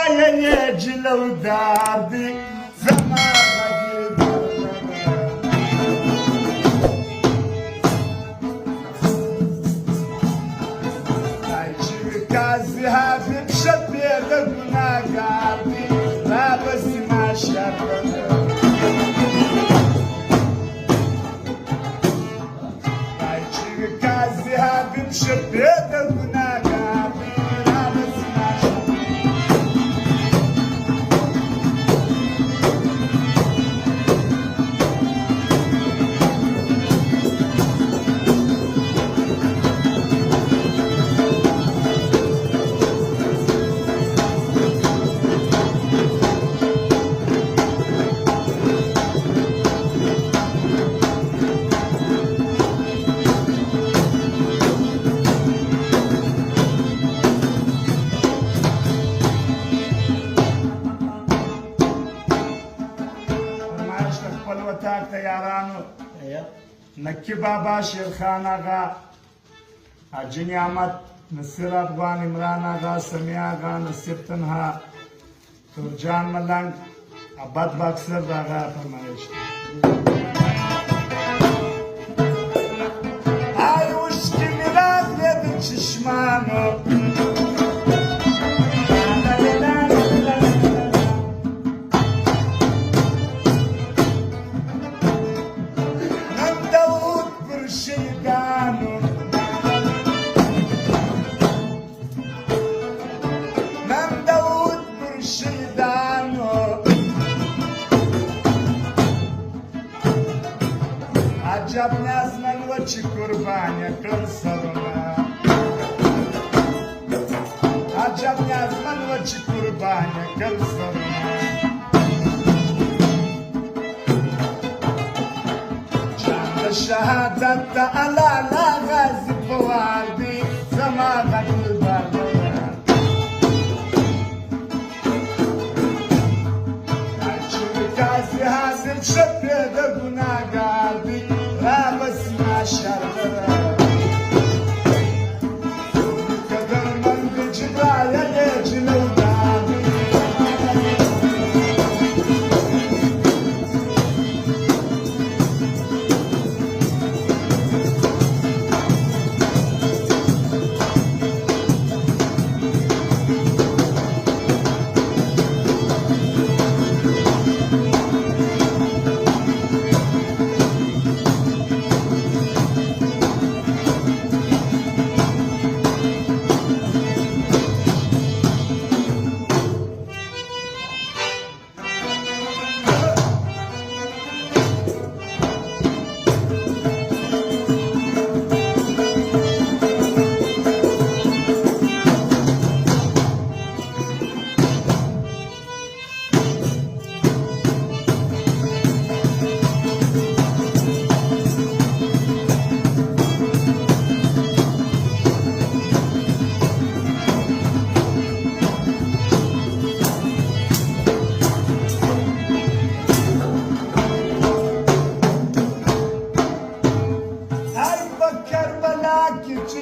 جبرايا يجي لو داردي زمان كازها بمشبه دقنا قلبي لا بس ما شرنا كازها بمشبه دقنا قلبي لا بس ما شرنا وتاك تيارانو نكي بابا شيرخان آغا حاجی احمد نصیر افغان عمران آغا سمیع آغا نصیر تنها ترجان ملنگ عبد باکسر آغا فرمایش ای عشقی میراز لید چشمانو عجب نازمن و چی قربانی کل سرنا عجب نازمن و چی قربانی کل سرنا جان شهادت علا لا غازی بواردی زمان قتل بردن عجب کازی حاضر شد پیدا گناهگار دی بس ما شرنا قدر من بجبايا يجي لو دامي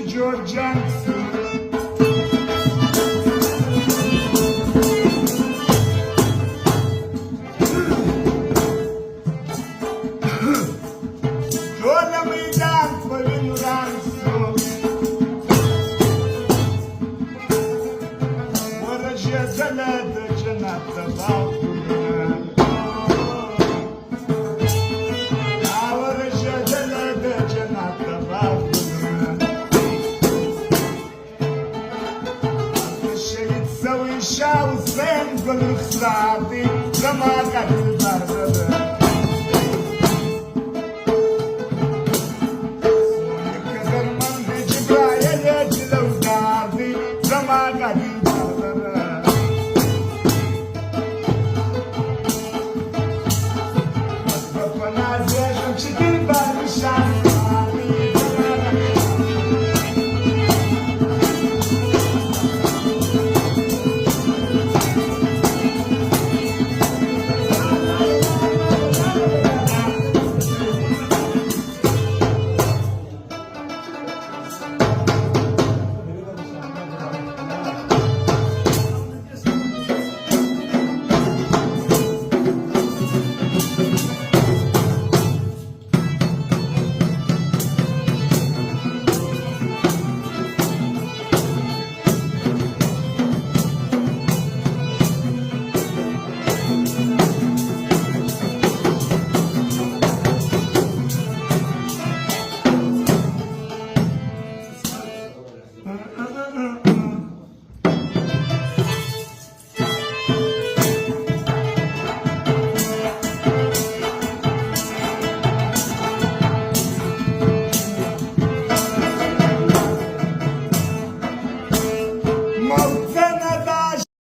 Georgian Jola Maidan for Inuransu Warajia Zalad Janata Bakunan Warajia Zalad Janata Bakunan سوي شاو زين قل خلاطي زما قد البرد